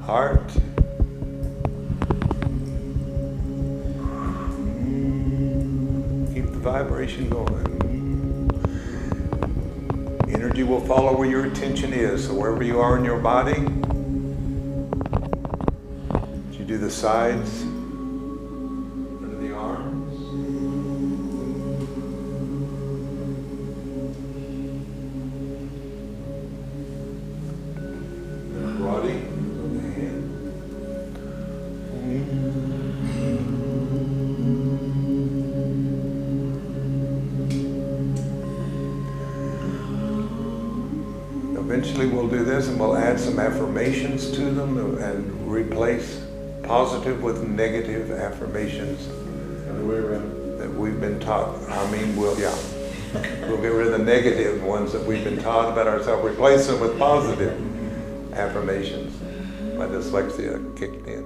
[SPEAKER 1] Heart. Keep the vibration going. Energy will follow where your attention is. So wherever you are in your body, you do the sides, under the arms. The body, the hand. Eventually we'll do this and we'll add some affirmations to them and replace positive with negative affirmations that we've been taught. We'll get rid of the negative ones that we've been taught about ourselves, replace them with positive affirmations. My dyslexia kicked in.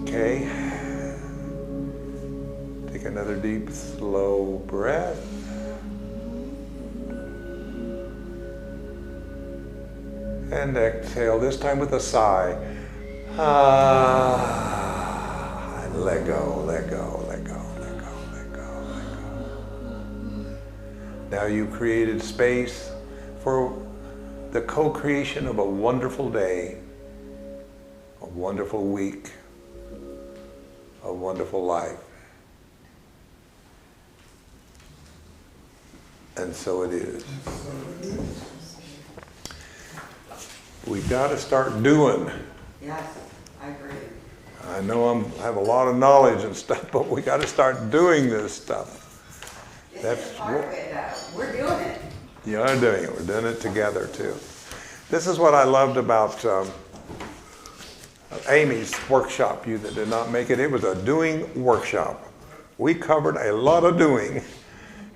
[SPEAKER 1] Okay. Take another deep, slow breath. And exhale, this time with a sigh. Let go, let go, let go, let go, let go, let go. Now you created space for the co-creation of a wonderful day, a wonderful week, a wonderful life. And so it is. We've got to start doing.
[SPEAKER 2] Yes, I agree.
[SPEAKER 1] I know I have a lot of knowledge and stuff, but we got to start doing this stuff.
[SPEAKER 2] This is part of it, though. We're doing it.
[SPEAKER 1] You are doing it. We're doing it together, too. This is what I loved about Amy's workshop. You that did not make it, it was a doing workshop. We covered a lot of doing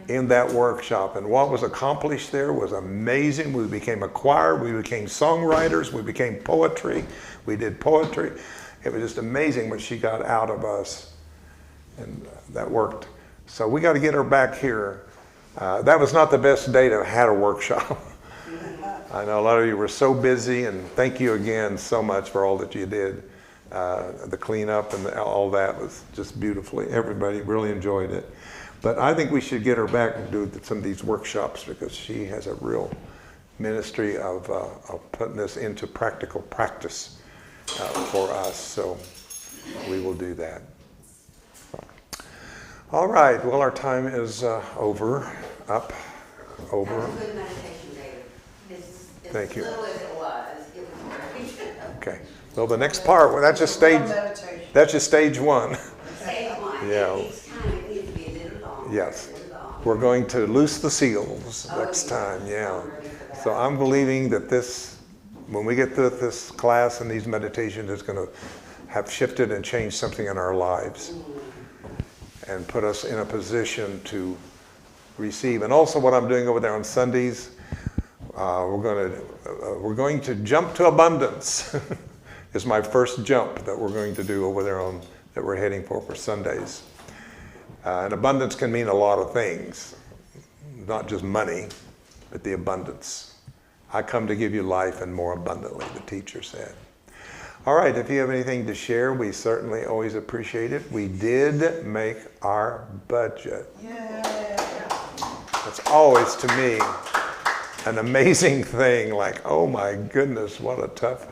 [SPEAKER 1] in that workshop, and what was accomplished there was amazing. We became a choir, we became songwriters, we became poetry, we did poetry. It was just amazing what she got out of us, and that worked. So we got to get her back here. That was not the best day to have had a workshop. I know a lot of you were so busy, and thank you again so much for all that you did. The cleanup and all that was just beautifully. Everybody really enjoyed it. But I think we should get her back and do some of these workshops, because she has a real ministry of putting this into practical practice for us. So we will do that. All right. Well, our time is over.
[SPEAKER 2] That was a good meditation, David.
[SPEAKER 1] Thank you.
[SPEAKER 2] As little as it was great.
[SPEAKER 1] Okay. Well, the next part, well, that's just stage one.
[SPEAKER 2] Stage one.
[SPEAKER 1] Yeah.
[SPEAKER 2] Each time it needs to be a little longer.
[SPEAKER 1] Yes.
[SPEAKER 2] A little longer.
[SPEAKER 1] We're going to loose the seals next time. Yeah.
[SPEAKER 2] I'm ready for that.
[SPEAKER 1] So I'm believing that when we get to this class and these meditations, it's going to have shifted and changed something in our lives and put us in a position to receive. And also what I'm doing over there on Sundays, we're going to jump to abundance. Is my first jump that we're going to do over there that we're heading for Sundays. And abundance can mean a lot of things, not just money, but the abundance. I come to give you life and more abundantly, the teacher said. All right, if you have anything to share, we certainly always appreciate it. We did make our budget. That's always, to me, an amazing thing. Like, oh my goodness, what a tough...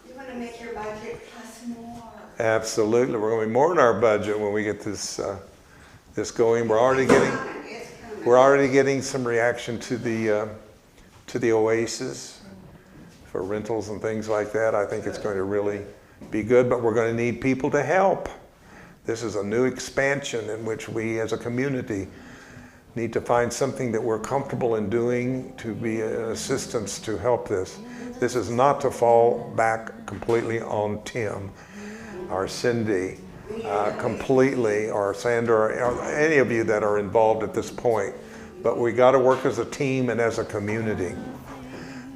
[SPEAKER 2] You want to make your budget plus more.
[SPEAKER 1] Absolutely. We're going to be more in our budget when we get this going. We're already getting some reaction to the Oasis. for rentals and things like that. I think it's going to really be good, but we're going to need people to help. This is a new expansion in which we as a community need to find something that we're comfortable in doing to be an assistance to help this. This is not to fall back completely on Tim or Cindy completely, or Sandra, or any of you that are involved at this point. But we got to work as a team and as a community.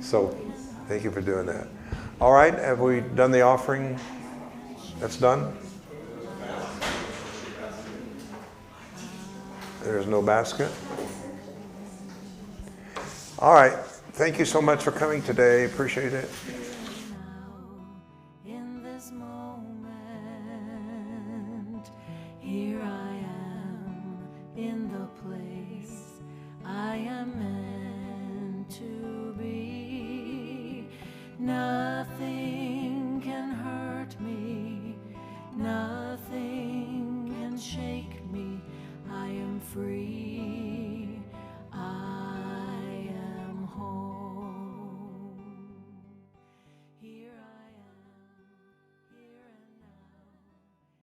[SPEAKER 1] So thank you for doing that. All right, have we done the offering? That's done? There's no basket? All right, thank you so much for coming today. Appreciate it.
[SPEAKER 5] In this moment, here I